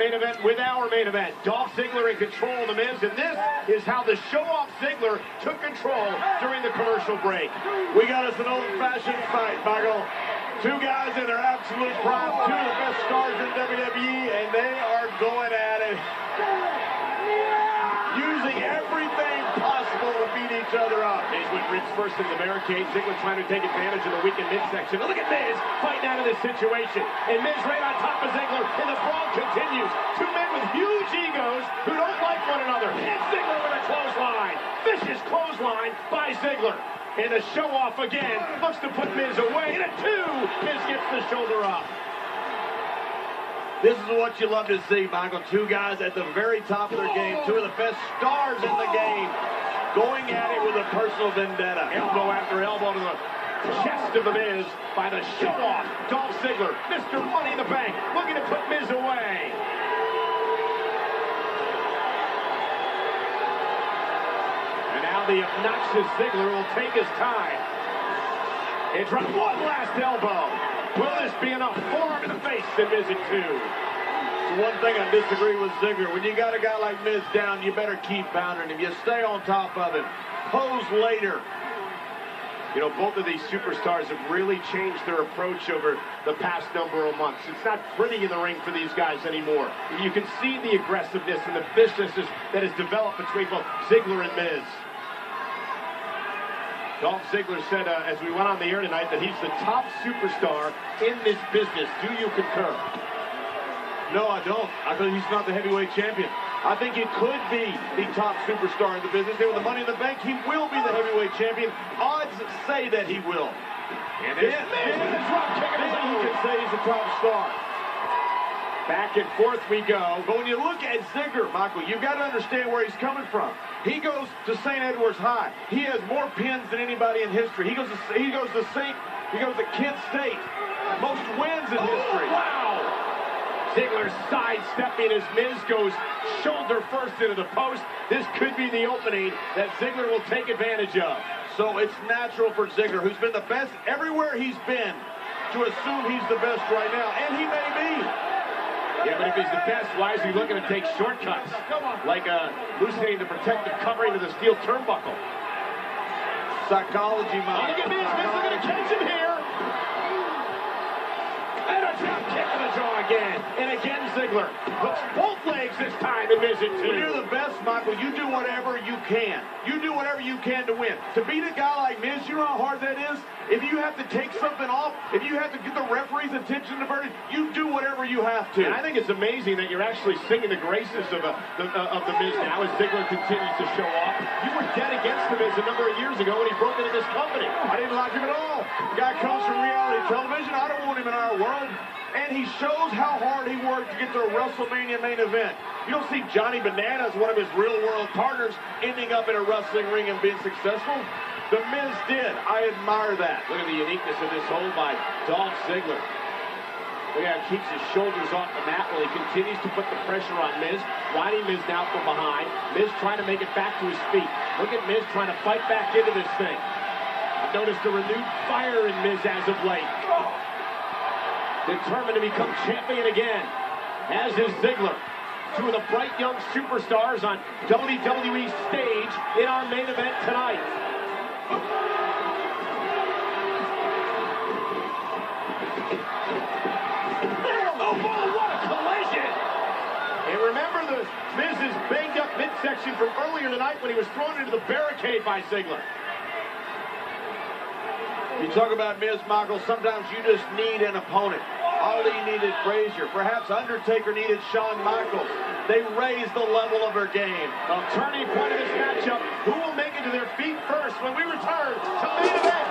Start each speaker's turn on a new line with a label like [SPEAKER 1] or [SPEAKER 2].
[SPEAKER 1] main event with our main event. Dolph Ziggler in control of The Miz, and this is how the show-off Ziggler took control during the commercial break.
[SPEAKER 2] We got us an old-fashioned fight, Michael. Two guys in their absolute prime, two of the best stars in WWE, and they are going at it, using everything possible to beat each other up.
[SPEAKER 1] Miz went ribs first into the barricade. Ziggler trying to take advantage of the weakened midsection. Look at Miz fighting out of this situation. And Miz right on top of Ziggler, and the brawl continues. Two men with huge egos who don't like one another. And Ziggler with a clothesline. Vicious clothesline by Ziggler. And the show-off again looks to put Miz away. And a two. Miz gets the shoulder up.
[SPEAKER 2] This is what you love to see, Michael. Two guys at the very top of their game. Two of the best stars in the game. Going at it with a personal vendetta.
[SPEAKER 1] Elbow after elbow to the chest of The Miz by the show-off Dolph Ziggler. Mr. Money in the Bank looking to put Miz away. And now the obnoxious Ziggler will take his time. And drop one last elbow. Will this be enough? Forearm in the face and Miz at two.
[SPEAKER 2] So one thing I disagree with Ziggler. When you got a guy like Miz down, you better keep pounding him. You stay on top of him. Pose later.
[SPEAKER 1] You know, both of these superstars have really changed their approach over the past number of months. It's not pretty in the ring for these guys anymore. You can see the aggressiveness and the viciousness that has developed between both Ziggler and Miz. Dolph Ziggler said as we went on the air tonight that he's the top superstar in this business. Do you concur?
[SPEAKER 2] No, I don't. I think he's not the heavyweight champion. I think he could be the top superstar in the business. And with the Money in the Bank, he will be the heavyweight champion. Odds say that he will.
[SPEAKER 1] And there's Miz with a drop kick of his own.
[SPEAKER 2] You can say he's a top star.
[SPEAKER 1] Back and forth we go.
[SPEAKER 2] But when you look at Ziggler, Michael, you've got to understand where he's coming from. He goes to St. Edward's High. He has more pins than anybody in history. He goes to Kent State. Most wins in history.
[SPEAKER 1] Wow! Ziggler sidestepping as Miz goes shoulder first into the post. This could be the opening that Ziggler will take advantage of.
[SPEAKER 2] So it's natural for Ziggler, who's been the best everywhere he's been, to assume he's the best right now. And he may be.
[SPEAKER 1] Yeah, but if he's the best, why is he looking to take shortcuts? Like loosening the protective covering of the steel turnbuckle.
[SPEAKER 2] Psychology, Mike.
[SPEAKER 1] Look at Miz. Miz looking to catch him here. And a drop kick to the jaw again. And again, Ziggler hooks both legs this time and Miz at two.
[SPEAKER 2] When you're the best, Michael, you do whatever you can. You do whatever you can to win. To beat a guy like Miz, you know how hard that is? If you have to take something off, if you have to get the referee's attention diverted, you do whatever you have to.
[SPEAKER 1] And I think it's amazing that you're actually singing the graces of the Miz now as Ziggler continues to show off. You were dead against the Miz a number of years ago when he broke into this company.
[SPEAKER 2] I didn't like him at all. The guy comes from reality television. I don't want him in our world. And he shows how hard he worked to get to a WrestleMania main event. You don't see Johnny Bananas, one of his real-world partners, ending up in a wrestling ring and being successful. The Miz did. I admire that.
[SPEAKER 1] Look at the uniqueness of this hold by Dolph Ziggler. Look at how he keeps his shoulders off the mat while he continues to put the pressure on Miz. Riding Miz now from behind. Miz trying to make it back to his feet. Look at Miz trying to fight back into this thing. I've noticed a renewed fire in Miz as of late. Determined to become champion again, as is Ziggler. Two of the bright young superstars on WWE's stage in our main event tonight. Oh, what a collision! And remember the Miz's banged up midsection from earlier tonight when he was thrown into the barricade by Ziggler.
[SPEAKER 2] You talk about Miz, Michael, sometimes you just need an opponent. Ali needed Frazier. Perhaps Undertaker needed Shawn Michaels. They raised the level of their game.
[SPEAKER 1] A turning point of this matchup. Who will make it to their feet first when we return to main event?